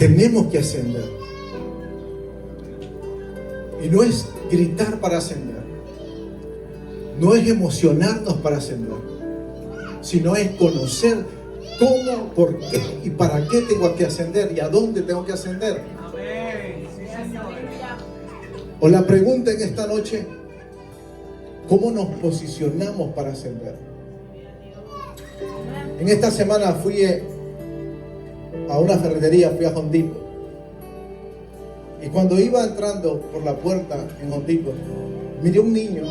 Tenemos que ascender. Y no es gritar para ascender. No es emocionarnos para ascender. Sino es conocer cómo, por qué y para qué tengo que ascender y a dónde tengo que ascender. Amén. Sí, Señor. O la pregunta en esta noche: ¿cómo nos posicionamos para ascender? En esta semana fui a una ferretería, fui a Home Depot. Y cuando iba entrando por la puerta en Home Depot, miré un niño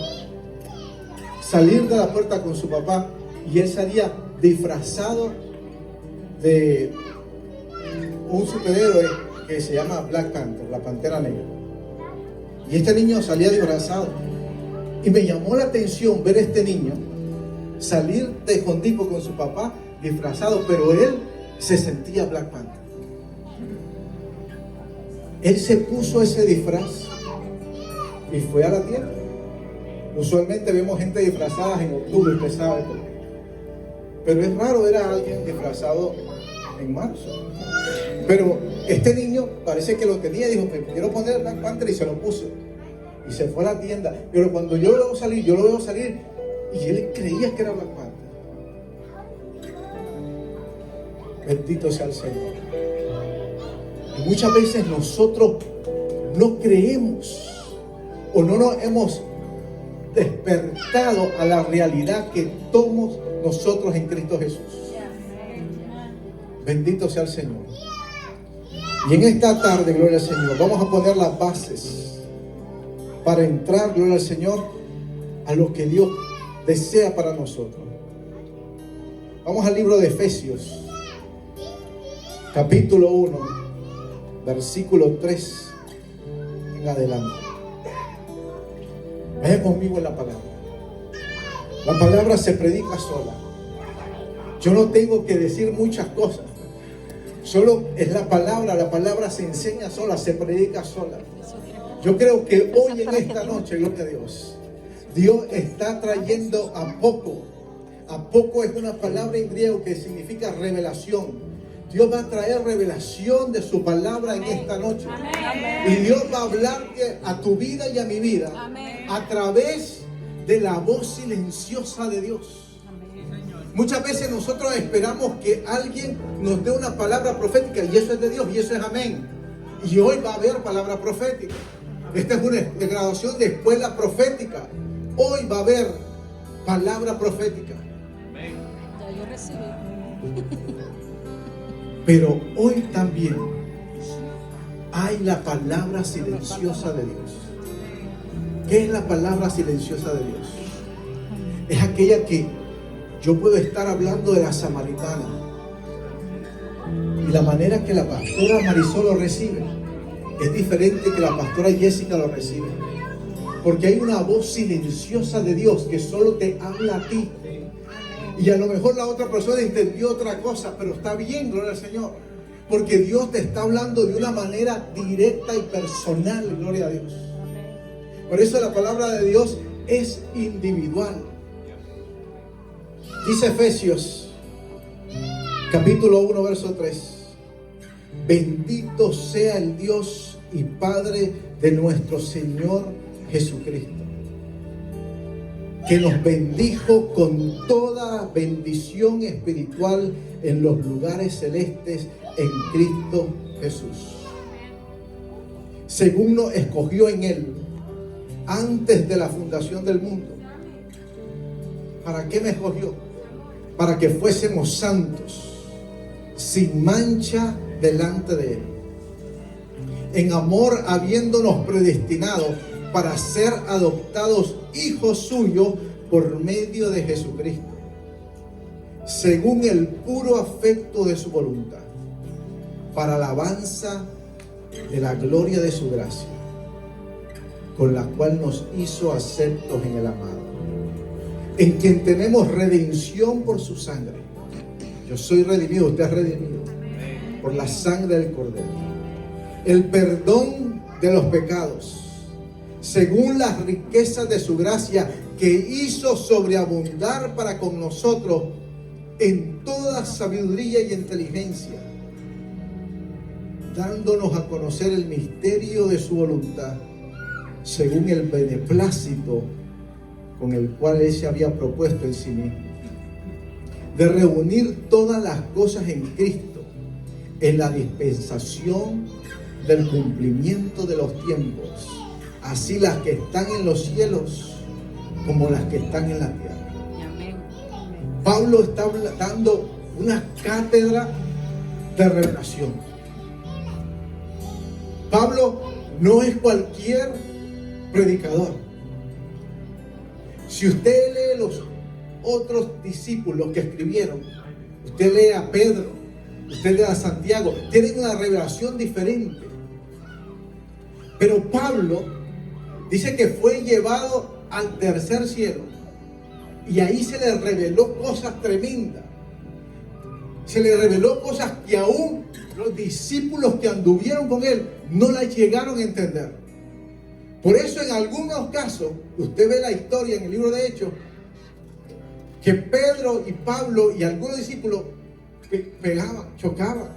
salir de la puerta con su papá, y él salía disfrazado de un superhéroe que se llama Black Panther, la Pantera Negra. Y este niño salía disfrazado. Y me llamó la atención ver a este niño salir de Home Depot con su papá disfrazado, pero él se sentía Black Panther. Él se puso ese disfraz y fue a la tienda. Usualmente vemos gente disfrazada en octubre, usted sabe por qué. Pero es raro ver a alguien disfrazado en marzo. Pero este niño parece que lo tenía y dijo: me quiero poner Black Panther, y se lo puso. Y se fue a la tienda. Pero cuando yo lo veo salir, y él creía que era Black Panther. Bendito sea el Señor. Y muchas veces nosotros no creemos o no nos hemos despertado a la realidad que somos nosotros en Cristo Jesús. Bendito sea el Señor. Y en esta tarde, gloria al Señor, vamos a poner las bases para entrar, gloria al Señor, a lo que Dios desea para nosotros. Vamos al libro de Efesios, capítulo 1, versículo 3 en adelante. Vaya conmigo en la palabra. La palabra se predica sola. Yo no tengo que decir muchas cosas. Solo es la palabra se enseña sola, se predica sola. Yo creo que hoy en esta noche, gloria a Dios, Dios está trayendo a poco. A poco es una palabra en griego que significa revelación. Dios va a traer revelación de su palabra en esta noche. Y Dios va a hablarte a tu vida y a mi vida a través de la voz silenciosa de Dios. Muchas veces nosotros esperamos que alguien nos dé una palabra profética, y eso es de Dios, y eso es amén. Y hoy va a haber palabra profética. Esta es una graduación de escuela profética. Hoy va a haber palabra profética. Ya yo recibí. Pero hoy también hay la palabra silenciosa de Dios. ¿Qué es la palabra silenciosa de Dios? Es aquella que yo puedo estar hablando de la samaritana, y la manera que la pastora Marisol lo recibe es diferente que la pastora Jessica lo recibe. Porque hay una voz silenciosa de Dios que solo te habla a ti. Y a lo mejor la otra persona entendió otra cosa, pero está bien, gloria al Señor. Porque Dios te está hablando de una manera directa y personal, gloria a Dios. Por eso la palabra de Dios es individual. Dice Efesios, capítulo 1, verso 3. Bendito sea el Dios y Padre de nuestro Señor Jesucristo, que nos bendijo con toda bendición espiritual en los lugares celestes en Cristo Jesús, según nos escogió en Él antes de la fundación del mundo. ¿Para qué me escogió? Para que fuésemos santos, sin mancha delante de Él, en amor habiéndonos predestinado para ser adoptados hijos suyos por medio de Jesucristo, según el puro afecto de su voluntad, para alabanza de la gloria de su gracia, con la cual nos hizo aceptos en el amado, en quien tenemos redención por su sangre. Yo soy redimido, usted es redimido por la sangre del Cordero, el perdón de los pecados, según las riquezas de su gracia, que hizo sobreabundar para con nosotros en toda sabiduría y inteligencia, dándonos a conocer el misterio de su voluntad, según el beneplácito con el cual Él se había propuesto en sí mismo, de reunir todas las cosas en Cristo, en la dispensación del cumplimiento de los tiempos, así las que están en los cielos como las que están en la tierra. Pablo está dando una cátedra de revelación. Pablo no es cualquier predicador. Si usted lee los otros discípulos que escribieron, usted lee a Pedro, usted lee a Santiago, tienen una revelación diferente. Pero Pablo dice que fue llevado al tercer cielo y ahí se le reveló cosas tremendas. Se le reveló cosas que aún los discípulos que anduvieron con él no las llegaron a entender. Por eso en algunos casos, usted ve la historia en el libro de Hechos, que Pedro y Pablo y algunos discípulos pegaban, chocaban.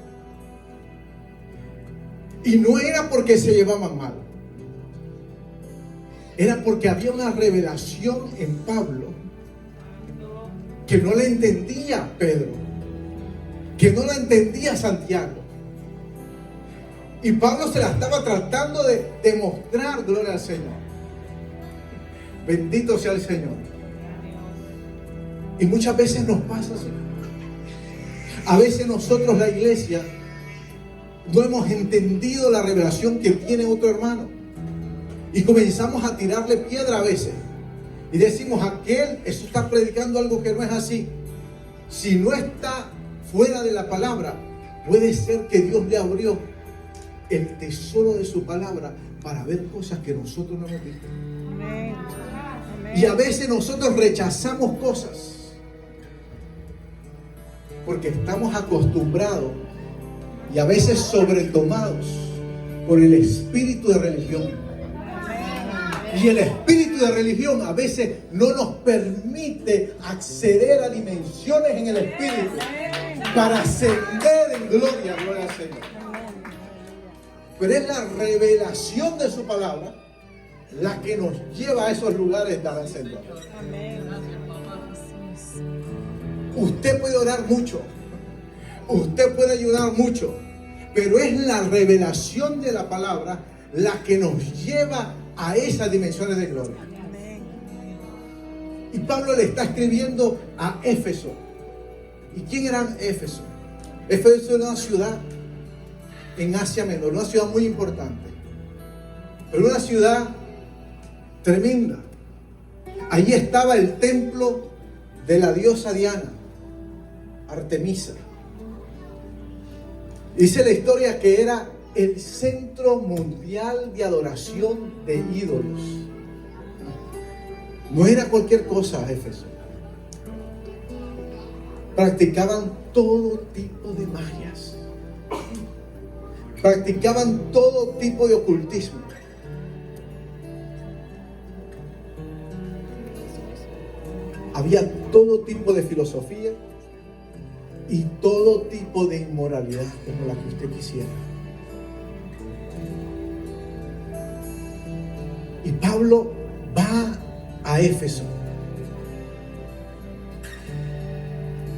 Y no era porque se llevaban mal. Era porque había una revelación en Pablo que no la entendía Pedro, que no la entendía Santiago. Y Pablo se la estaba tratando de demostrar, gloria al Señor. Bendito sea el Señor. Y muchas veces nos pasa así. A veces nosotros, la iglesia, no hemos entendido la revelación que tiene otro hermano. Y comenzamos a tirarle piedra a veces. Y decimos, aquel, eso está predicando algo que no es así. Si no está fuera de la palabra, puede ser que Dios le abrió el tesoro de su palabra para ver cosas que nosotros no hemos visto. Amén. Y a veces nosotros rechazamos cosas porque estamos acostumbrados y a veces sobretomados por el espíritu de religión. Y el espíritu de religión a veces no nos permite acceder a dimensiones en el espíritu para ascender en gloria, gloria al Señor. Pero es la revelación de su palabra la que nos lleva a esos lugares de ascender. Usted puede orar mucho, usted puede ayudar mucho, pero es la revelación de la palabra la que nos lleva a esas dimensiones de gloria. Y Pablo le está escribiendo a Éfeso. ¿Y quién era Éfeso? Éfeso era una ciudad en Asia Menor, una ciudad muy importante, pero una ciudad tremenda. Allí estaba el templo de la diosa Diana, Artemisa. Dice la historia que era el centro mundial de adoración de ídolos. No era cualquier cosa, Éfeso. Practicaban todo tipo de magias. Practicaban todo tipo de ocultismo. Había todo tipo de filosofía y todo tipo de inmoralidad como la que usted quisiera. Y Pablo va a Éfeso.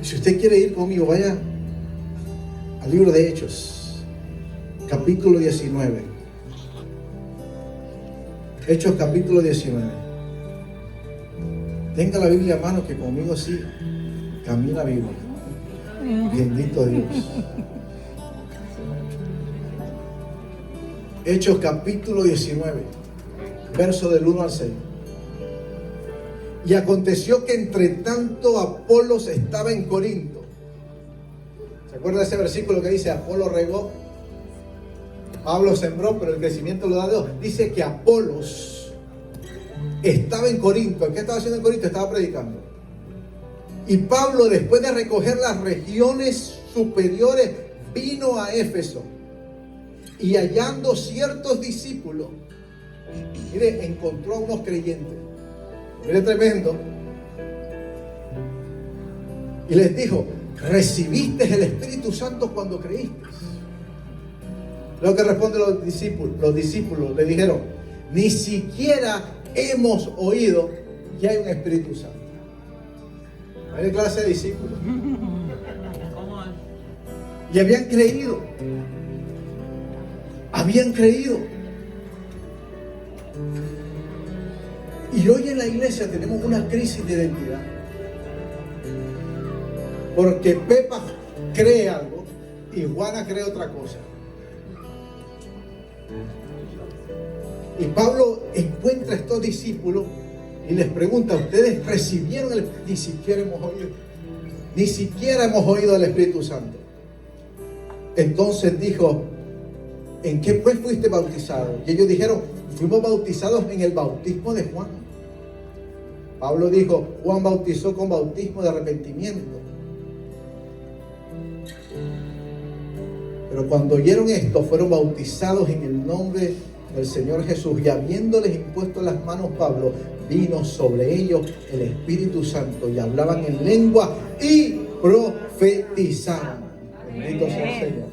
Y si usted quiere ir conmigo, vaya al libro de Hechos, capítulo 19. Hechos, capítulo 19. Tenga la Biblia a mano, que conmigo así camina la Biblia. Bendito Dios. Hechos, capítulo 19. Verso del 1 al 6. Y aconteció que entre tanto Apolos estaba en Corinto. ¿Se acuerda de ese versículo que dice: Apolo regó, Pablo sembró, pero el crecimiento lo da Dios? Dice que Apolos estaba en Corinto. ¿Qué estaba haciendo en Corinto? Estaba predicando. Y Pablo, después de recoger las regiones superiores, vino a Éfeso. Y hallando ciertos discípulos, mire, encontró a unos creyentes. Mire, tremendo. Y les dijo: ¿recibiste el Espíritu Santo cuando creíste? Lo que responden los discípulos le dijeron: ni siquiera hemos oído que hay un Espíritu Santo. Hay clase de discípulos. Y habían creído. Habían creído. Y hoy en la iglesia tenemos una crisis de identidad. Porque Pepa cree algo y Juana cree otra cosa. Y Pablo encuentra a estos discípulos y les pregunta: ¿ustedes recibieron el Espíritu? Ni siquiera hemos oído. Ni siquiera hemos oído del Espíritu Santo. Entonces dijo: ¿en qué pues fuiste bautizado? Y ellos dijeron: fuimos bautizados en el bautismo de Juan. Pablo dijo: Juan bautizó con bautismo de arrepentimiento. Pero cuando oyeron esto, fueron bautizados en el nombre del Señor Jesús. Y habiéndoles impuesto las manos Pablo, vino sobre ellos el Espíritu Santo, y hablaban en lengua y profetizaban. Bendito sea el Señor.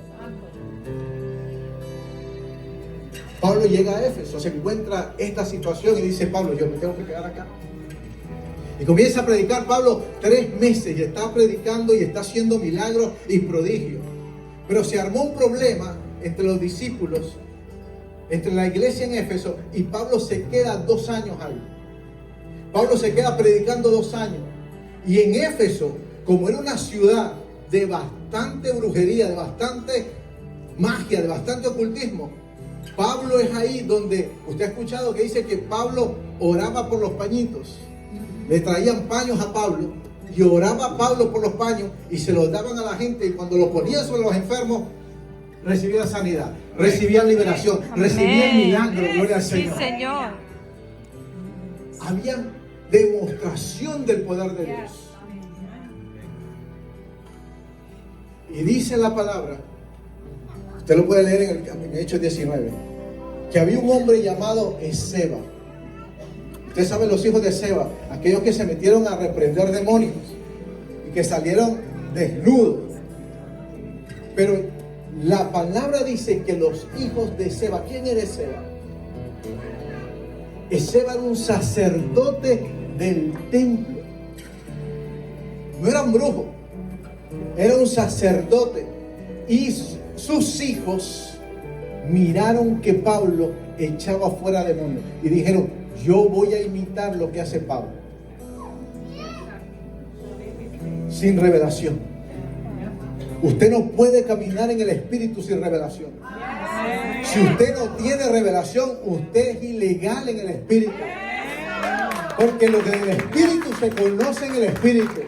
Pablo llega a Éfeso, se encuentra esta situación y dice: Pablo, yo me tengo que quedar acá. Y comienza a predicar Pablo 3 meses, y está predicando y está haciendo milagros y prodigios. Pero se armó un problema entre los discípulos, entre la iglesia en Éfeso, y Pablo se queda 2 años ahí. Pablo se queda predicando 2 años. Y en Éfeso, como era una ciudad de bastante brujería, de bastante magia, de bastante ocultismo, Pablo es ahí donde usted ha escuchado que dice que Pablo oraba por los pañitos. Le traían paños a Pablo y oraba Pablo por los paños y se los daban a la gente, y cuando los ponían sobre los enfermos recibían sanidad, recibían liberación, recibían milagro. Gloria al Señor. Sí, Señor. Había demostración del poder de Dios. Y dice la palabra, usted lo puede leer en Hechos 19, que había un hombre llamado Esceva. Usted sabe los hijos de Seba, aquellos que se metieron a reprender demonios y que salieron desnudos. Pero la palabra dice que los hijos de Seba, ¿quién era Seba? Seba era un sacerdote del templo. No era un brujo, era un sacerdote. Y sus hijos miraron que Pablo echaba fuera demonios y dijeron: yo voy a imitar lo que hace Pablo. Sin revelación. Usted no puede caminar en el Espíritu sin revelación. Si usted no tiene revelación, usted es ilegal en el Espíritu. Porque lo que en el Espíritu se conoce en el Espíritu.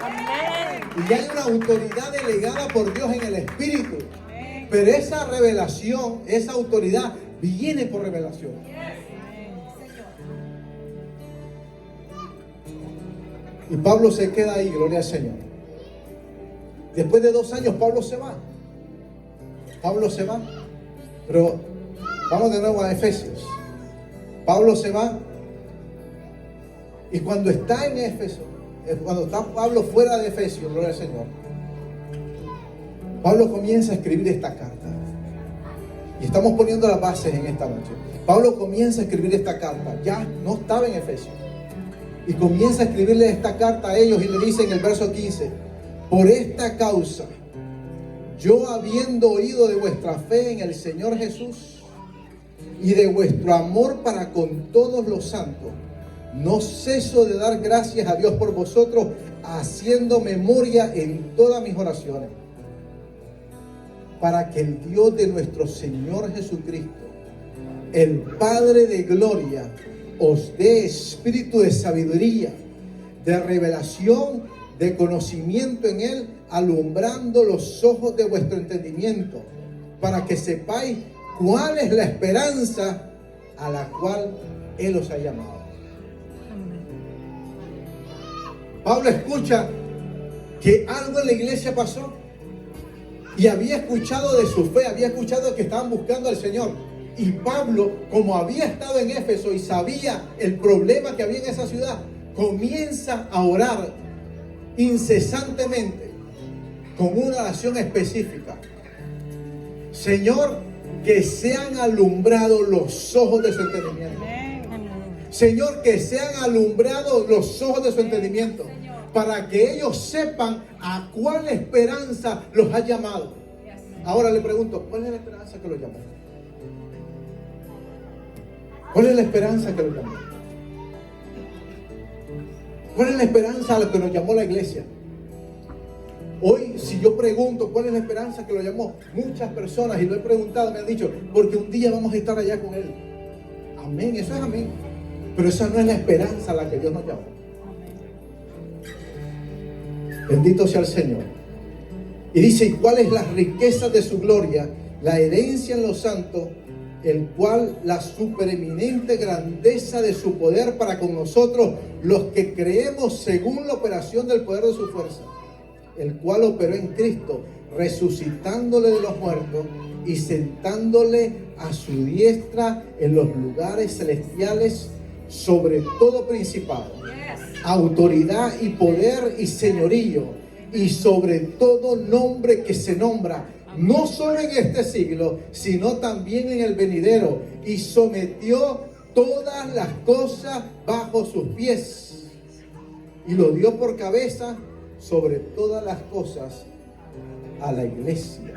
Y hay una autoridad delegada por Dios en el Espíritu. Pero esa revelación, esa autoridad viene por revelación. Y Pablo se queda ahí, gloria al Señor. Después de 2 años Pablo se va. Pablo se va. Pero vamos de nuevo a Efesios. Pablo se va. Y cuando está en Éfeso, cuando está Pablo fuera de Efesios, gloria al Señor, Pablo comienza a escribir esta carta. Y estamos poniendo las bases en esta noche. Pablo comienza a escribir esta carta. Ya no estaba en Efesios. Y comienza a escribirle esta carta a ellos y le dice en el verso 15: por esta causa, yo habiendo oído de vuestra fe en el Señor Jesús y de vuestro amor para con todos los santos, no ceso de dar gracias a Dios por vosotros, haciendo memoria en todas mis oraciones, para que el Dios de nuestro Señor Jesucristo, el Padre de gloria, os dé espíritu de sabiduría, de revelación, de conocimiento en Él, alumbrando los ojos de vuestro entendimiento, para que sepáis cuál es la esperanza a la cual Él os ha llamado. Pablo escucha que algo en la iglesia pasó y había escuchado de su fe, había escuchado que estaban buscando al Señor. Y Pablo, como había estado en Éfeso y sabía el problema que había en esa ciudad, comienza a orar incesantemente con una oración específica. Señor, que sean alumbrados los ojos de su entendimiento. Señor, que sean alumbrados los ojos de su entendimiento, para que ellos sepan a cuál esperanza los ha llamado. Ahora le pregunto, ¿cuál es la esperanza que los llamó? ¿Cuál es la esperanza que los llamó? ¿Cuál es la esperanza a la que nos llamó la iglesia? Hoy, si yo pregunto cuál es la esperanza que lo llamó, muchas personas, y lo he preguntado, me han dicho, porque un día vamos a estar allá con Él. Amén, eso es amén. Pero esa no es la esperanza a la que Dios nos llamó. Bendito sea el Señor. Y dice, ¿y cuál es la riqueza de su gloria? La herencia en los santos, el cual la supereminente grandeza de su poder para con nosotros, los que creemos según la operación del poder de su fuerza, el cual operó en Cristo, resucitándole de los muertos y sentándole a su diestra en los lugares celestiales, sobre todo principado, autoridad y poder y señorío, y sobre todo nombre que se nombra, no solo en este siglo, sino también en el venidero, y sometió todas las cosas bajo sus pies, y lo dio por cabeza sobre todas las cosas a la iglesia,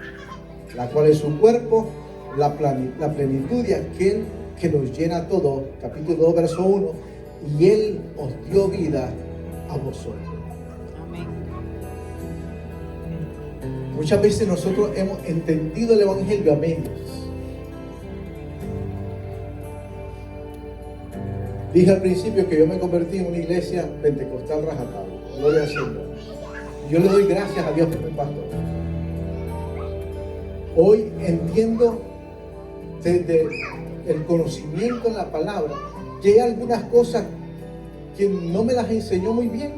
la cual es su cuerpo, la plenitud de aquel que nos llena todo. Capítulo 2, verso 1. Y Él os dio vida a vosotros. Amén. Muchas veces nosotros hemos entendido el evangelio a medias. Dije al principio que yo me convertí en una iglesia pentecostal rajatabla. Gloria al Señor. Yo le doy gracias a Dios por mi pastor. Hoy entiendo desde el conocimiento en la palabra que hay algunas cosas que no me las enseñó muy bien,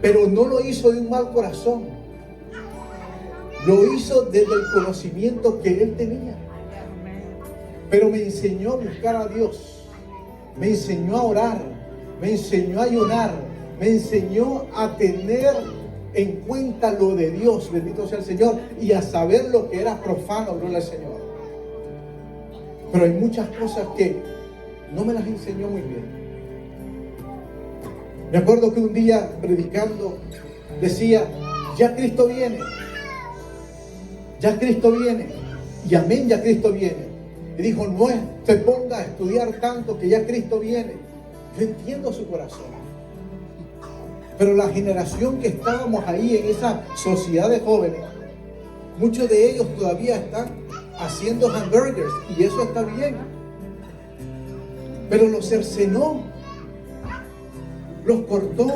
pero no lo hizo de un mal corazón, lo hizo desde el conocimiento que él tenía. Pero me enseñó a buscar a Dios, me enseñó a orar, me enseñó a ayunar, me enseñó a tener en cuenta lo de Dios, bendito sea el Señor, y a saber lo que era profano, gloria al Señor. Pero hay muchas cosas que no me las enseñó muy bien. Me acuerdo que un día predicando decía, ya Cristo viene, ya Cristo viene, y amén, ya Cristo viene. Y dijo, no se ponga a estudiar tanto que ya Cristo viene. Yo entiendo su corazón. Pero la generación que estábamos ahí en esa sociedad de jóvenes, muchos de ellos todavía están haciendo hamburgers, y eso está bien. Pero los cercenó, los cortó.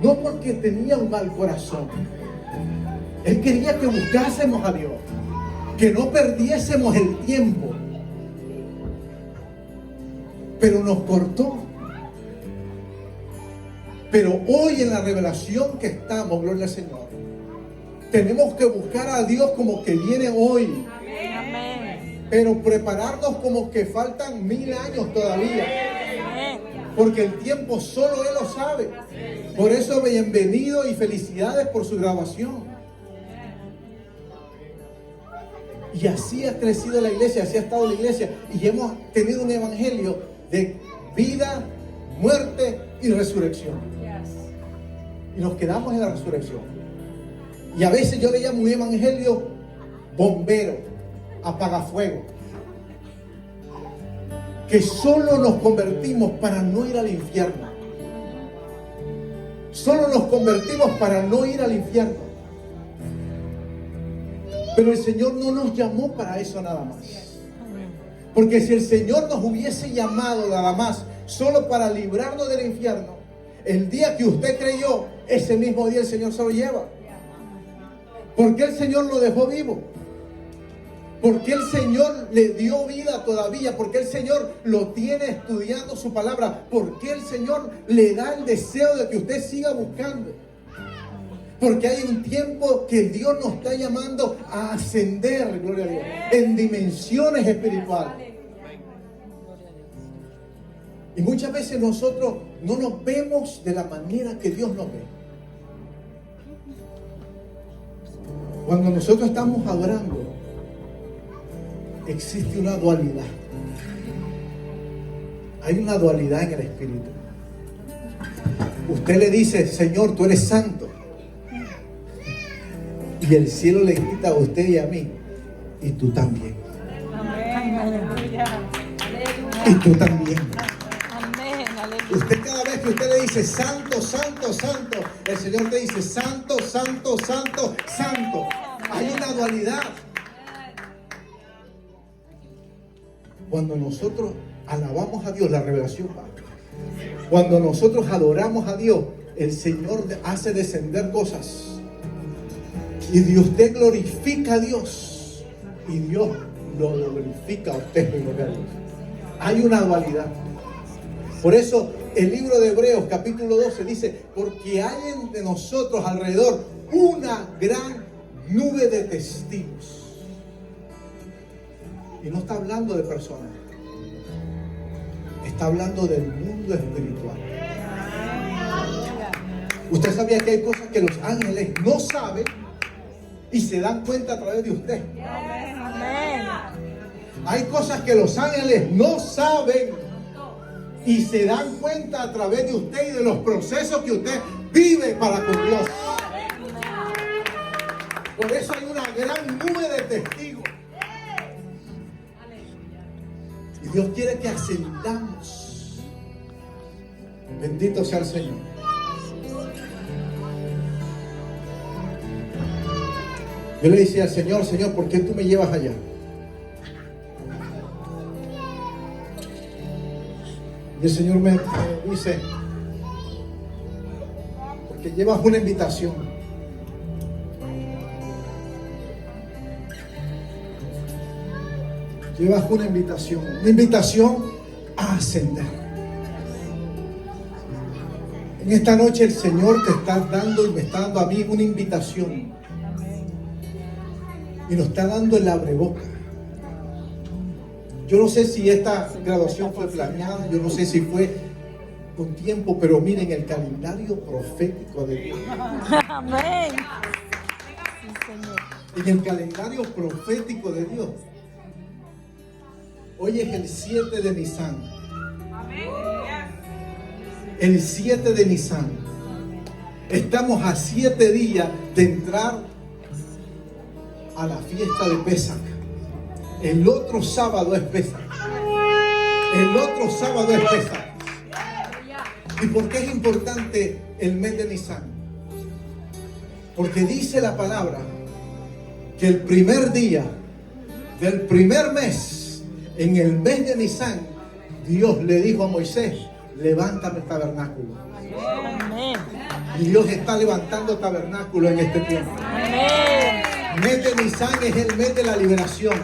No porque tenía un mal corazón. Él quería que buscásemos a Dios, que no perdiésemos el tiempo. Pero nos cortó. Pero hoy en la revelación que estamos, gloria al Señor, tenemos que buscar a Dios como que viene hoy. Amén. Pero prepararnos como que faltan 1000 años todavía. Porque el tiempo solo Él lo sabe. Por eso bienvenido y felicidades por su grabación. Y así ha crecido la iglesia, así ha estado la iglesia. Y hemos tenido un evangelio de vida, muerte y resurrección. Y nos quedamos en la resurrección. Y a veces yo le llamo un evangelio bombero, apagafuego, que solo nos convertimos para no ir al infierno. Solo nos convertimos para no ir al infierno. Pero el Señor no nos llamó para eso nada más. Porque si el Señor nos hubiese llamado nada más solo para librarnos del infierno, el día que usted creyó, ese mismo día el Señor se lo lleva. ¿Por qué el Señor lo dejó vivo? ¿Por qué el Señor le dio vida todavía? ¿Por qué el Señor lo tiene estudiando su palabra? ¿Por qué el Señor le da el deseo de que usted siga buscando? Porque hay un tiempo que Dios nos está llamando a ascender, gloria a Dios, en dimensiones espirituales. Y muchas veces nosotros no nos vemos de la manera que Dios nos ve. Cuando nosotros estamos adorando, existe una dualidad. Hay una dualidad en el espíritu. Usted le dice, Señor, tú eres santo. Y el cielo le grita a usted y a mí, y tú también. Amén. Aleluya. Y tú también. Amén. Aleluya. Usted cada vez que usted le dice santo, santo, santo, el Señor te dice santo, santo, santo, santo. Hay una dualidad. Cuando nosotros alabamos a Dios, la revelación va. Cuando nosotros adoramos a Dios, el Señor hace descender cosas. Y usted glorifica a Dios. Y Dios lo glorifica a usted. Hay una dualidad. Por eso el libro de Hebreos capítulo 12 dice, porque hay entre nosotros alrededor una gran nube de testigos. Y no está hablando de personas. Está hablando del mundo espiritual. Usted sabía que hay cosas que los ángeles no saben y se dan cuenta a través de usted. Amén. Hay cosas que los ángeles no saben y se dan cuenta a través de usted y de los procesos que usted vive para con Dios. Por eso hay una gran nube de testigos. Y Dios quiere que ascendamos. Bendito sea el Señor. Yo le decía al Señor, Señor, ¿por qué tú me llevas allá? Y el Señor me dice, porque llevas una invitación. Llevas una invitación a ascender. En esta noche el Señor te está dando y me está dando a mí una invitación. Y nos está dando el abreboca. Yo no sé si esta graduación fue planeada, yo no sé si fue con tiempo, pero miren el calendario profético de Dios. Amén. Sí, Señor. En el calendario profético de Dios. Hoy es el 7 de Nisan. El 7 de Nisan. Estamos a 7 días de entrar a la fiesta de Pesach. El otro sábado es Pesach. El otro sábado es Pesach. ¿Y por qué es importante el mes de Nisan? Porque dice la palabra que el primer día del primer mes, en el mes de Nisan, Dios le dijo a Moisés, levántame el tabernáculo. Amén. Y Dios está levantando tabernáculo en este tiempo. Amén. Mes de Nisan es el mes de la liberación.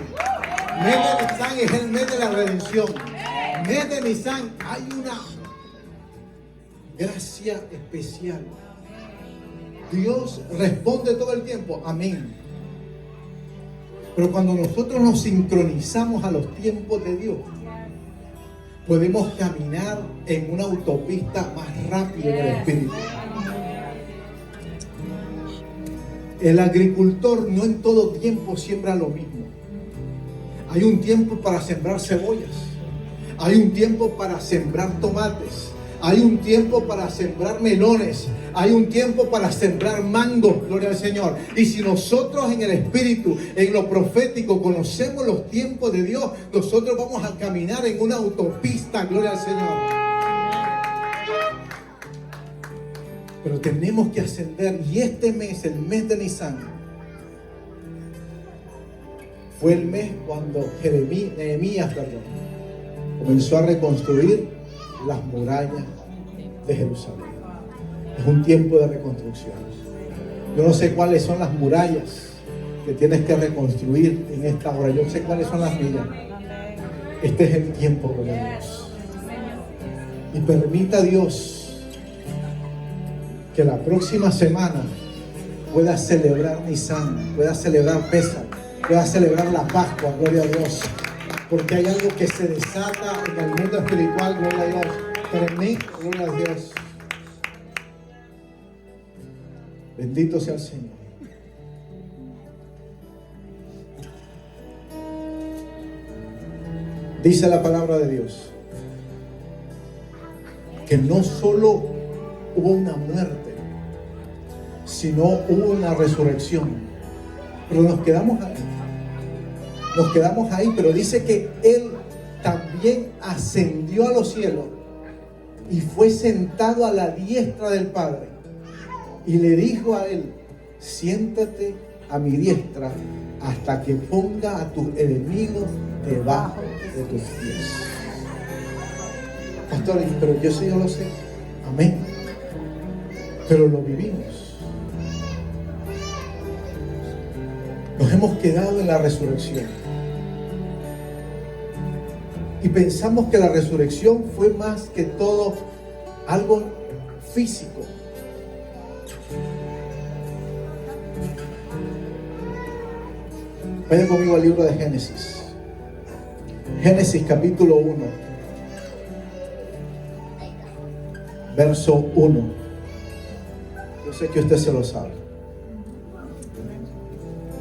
Mes de Nisan es el mes de la redención. Mes de Nisan hay una gracia especial. Dios responde todo el tiempo, amén. Pero cuando nosotros nos sincronizamos a los tiempos de Dios, podemos caminar en una autopista más rápida en el Espíritu. El agricultor no en todo tiempo siembra lo mismo. Hay un tiempo para sembrar cebollas. Hay un tiempo para sembrar tomates. Hay un tiempo para sembrar melones. Hay un tiempo para sembrar mangos, gloria al Señor. Y si nosotros en el Espíritu, en lo profético, conocemos los tiempos de Dios, nosotros vamos a caminar en una autopista, gloria al Señor. Pero tenemos que ascender. Y este mes, el mes de Nisan, fue el mes cuando Nehemías comenzó a reconstruir las murallas de Jerusalén. Es un tiempo de reconstrucción. Yo no sé cuáles son las murallas que tienes que reconstruir en esta hora. Yo sé cuáles son las mías. Este es el tiempo de Dios. Y permita a Dios que la próxima semana pueda celebrar Nisan, pueda celebrar Pesach, pueda celebrar la Pascua, gloria a Dios. Porque hay algo que se desata en el mundo espiritual, gloria a Dios. Pero en mí, gloria a Dios. Bendito sea el Señor. Dice la palabra de Dios que no solo hubo una muerte, sino hubo una resurrección. Pero nos quedamos ahí. Nos quedamos ahí, pero dice que Él también ascendió a los cielos y fue sentado a la diestra del Padre. Y le dijo a Él: siéntate a mi diestra hasta que ponga a tus enemigos debajo de tus pies. Pastor, pero yo sí, yo lo sé. Amén. Pero lo vivimos. Nos hemos quedado en la resurrección. Y pensamos que la resurrección fue más que todo algo físico. Vayan conmigo al libro de Génesis. Génesis capítulo 1. Verso 1. Yo sé que usted se lo sabe.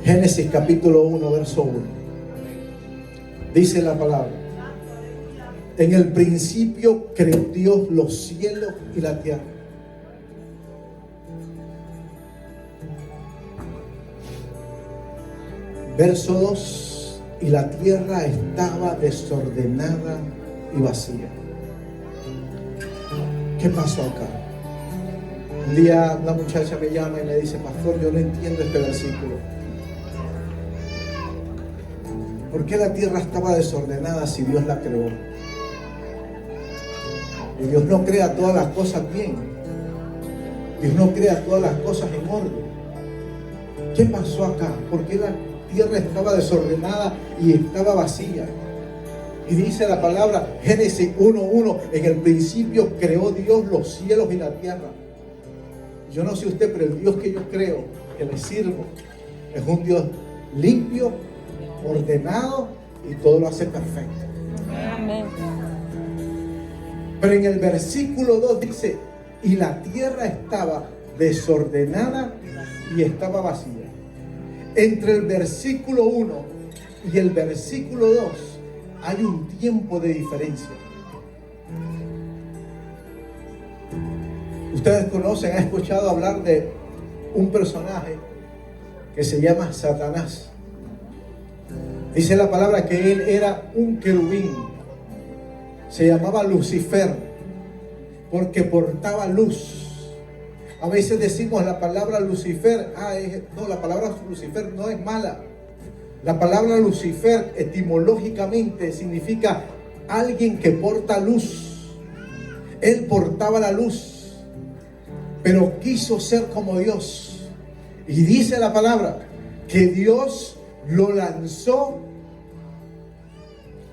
Génesis capítulo 1, verso 1. Dice la palabra: en el principio creó Dios los cielos y la tierra. Verso 2: y la tierra estaba desordenada y vacía. ¿Qué pasó acá? Un día una muchacha me llama y me dice: pastor, yo no entiendo este versículo. ¿Por qué la tierra estaba desordenada si Dios la creó? Y Dios no crea todas las cosas bien. Dios no crea todas las cosas en orden. ¿Qué pasó acá? ¿Por qué la tierra estaba desordenada y estaba vacía? Y dice la palabra, Génesis 1:1, en el principio creó Dios los cielos y la tierra. Yo no sé usted, pero el Dios que yo creo, que le sirvo, es un Dios limpio, ordenado, y todo lo hace perfecto. Amén. Pero en el versículo 2 dice: y la tierra estaba desordenada y estaba vacía. Entre el versículo 1 y el versículo 2 hay un tiempo de diferencia. Ustedes conocen, han escuchado hablar de un personaje que se llama Satanás. Dice la palabra que él era un querubín. Se llamaba Lucifer porque portaba luz. A veces decimos la palabra Lucifer, no, la palabra Lucifer no es mala. La palabra Lucifer etimológicamente significa alguien que porta luz. Él portaba la luz, pero quiso ser como Dios. Y dice la palabra que Dios lo lanzó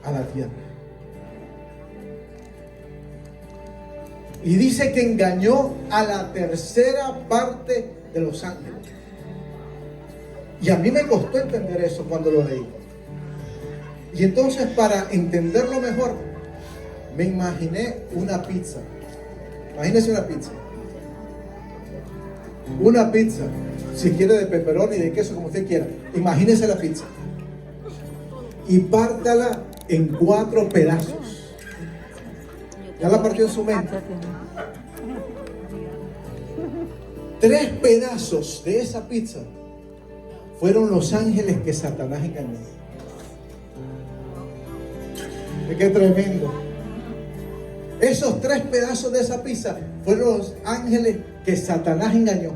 a la tierra. Y dice que engañó a la tercera parte de los ángeles. Y a mí me costó entender eso cuando lo leí. Y entonces, para entenderlo mejor, me imaginé una pizza. Imagínese una pizza. Una pizza, si quiere de pepperoni, de queso, como usted quiera. Imagínese la pizza. Y pártala en 4 pedazos. Ya la partió en su mente. 3 pedazos de esa pizza fueron los ángeles que Satanás engañó. ¡Qué tremendo! Esos 3 pedazos de esa pizza fueron los ángeles que Satanás engañó.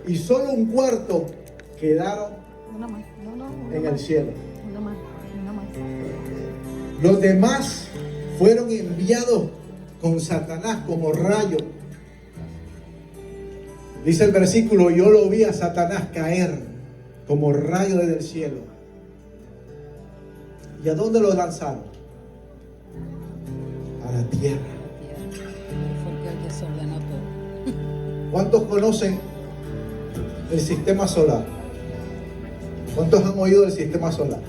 Y solo un cuarto quedaron en el cielo. Los demás fueron enviados con Satanás como rayo. Dice el versículo: yo lo vi a Satanás caer como rayo desde el cielo. ¿Y a dónde lo lanzaron? A la tierra. ¿Cuántos conocen el sistema solar? ¿Cuántos han oído del sistema solar?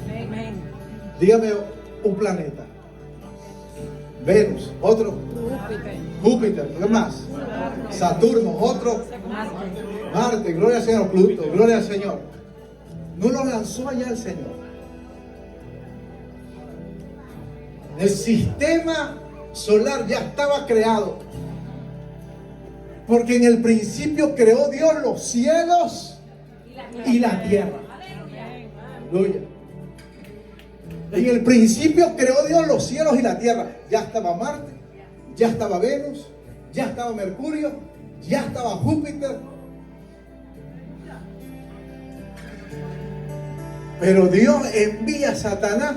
Dígame un planeta. Venus, otro. Júpiter, ¿qué más? Saturno, otro. Marte, gloria al Señor. Pluto, gloria al Señor. No lo lanzó allá el Señor. El sistema solar ya estaba creado. Porque en el principio creó Dios los cielos y la tierra. Aleluya. En el principio creó Dios los cielos y la tierra. Ya estaba Marte, ya estaba Venus, ya estaba Mercurio, ya estaba Júpiter. Pero Dios envía a Satanás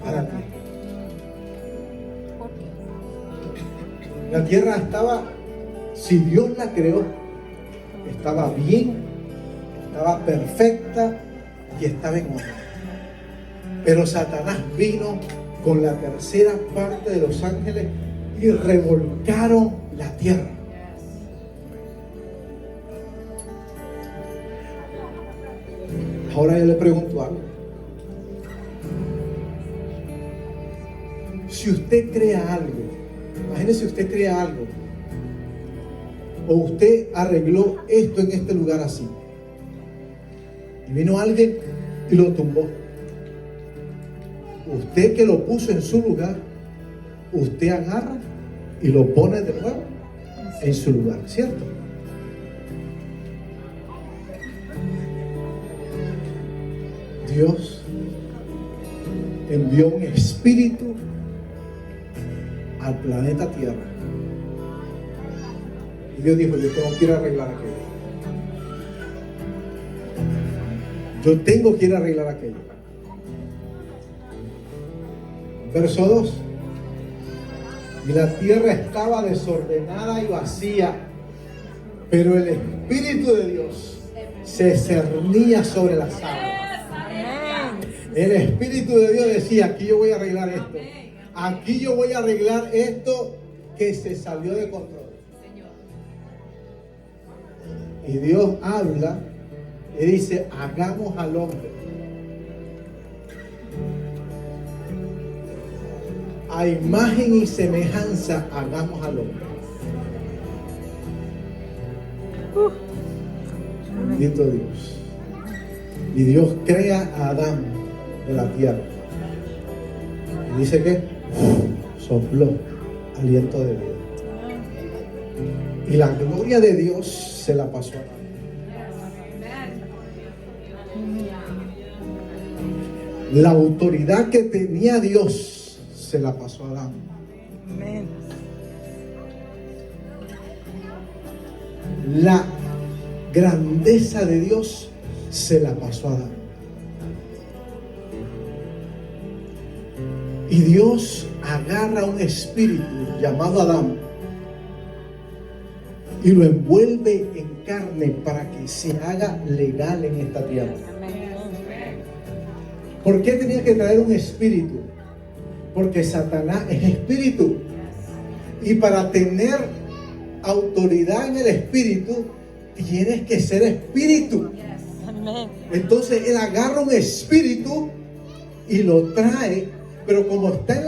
a la tierra. La tierra estaba, si Dios la creó, estaba bien, estaba perfecta y estaba en orden. Pero Satanás vino con la tercera parte de los ángeles y revolcaron la tierra. Ahora yo le pregunto algo. Si usted crea algo, imagínese usted crea algo, o usted arregló esto en este lugar así, y vino alguien y lo tumbó. Usted que lo puso en su lugar, usted agarra y lo pone de nuevo en su lugar, ¿cierto? Dios envió un espíritu al planeta Tierra. Y Dios dijo, yo tengo que ir a arreglar aquello. Yo tengo que ir a arreglar aquello. Verso 2. Y la tierra estaba desordenada y vacía, pero el Espíritu de Dios se cernía sobre las aguas. El Espíritu de Dios decía, aquí yo voy a arreglar esto. Aquí yo voy a arreglar esto que se salió de control. Y Dios habla y dice, hagamos al hombre a imagen y semejanza, hagamos al hombre. Bendito Dios. Y Dios crea a Adán de la tierra. Y dice que sopló aliento de vida. Y la gloria de Dios se la pasó a Adán. La autoridad que tenía Dios se la pasó a Adán. Amén. La grandeza de Dios se la pasó a Adán. Y Dios agarra un espíritu llamado Adán y lo envuelve en carne para que se haga legal en esta tierra. ¿Por qué tenía que traer un espíritu? Porque Satanás es espíritu. Y para tener autoridad en el espíritu, tienes que ser espíritu. Entonces él agarra un espíritu y lo trae, pero como está en la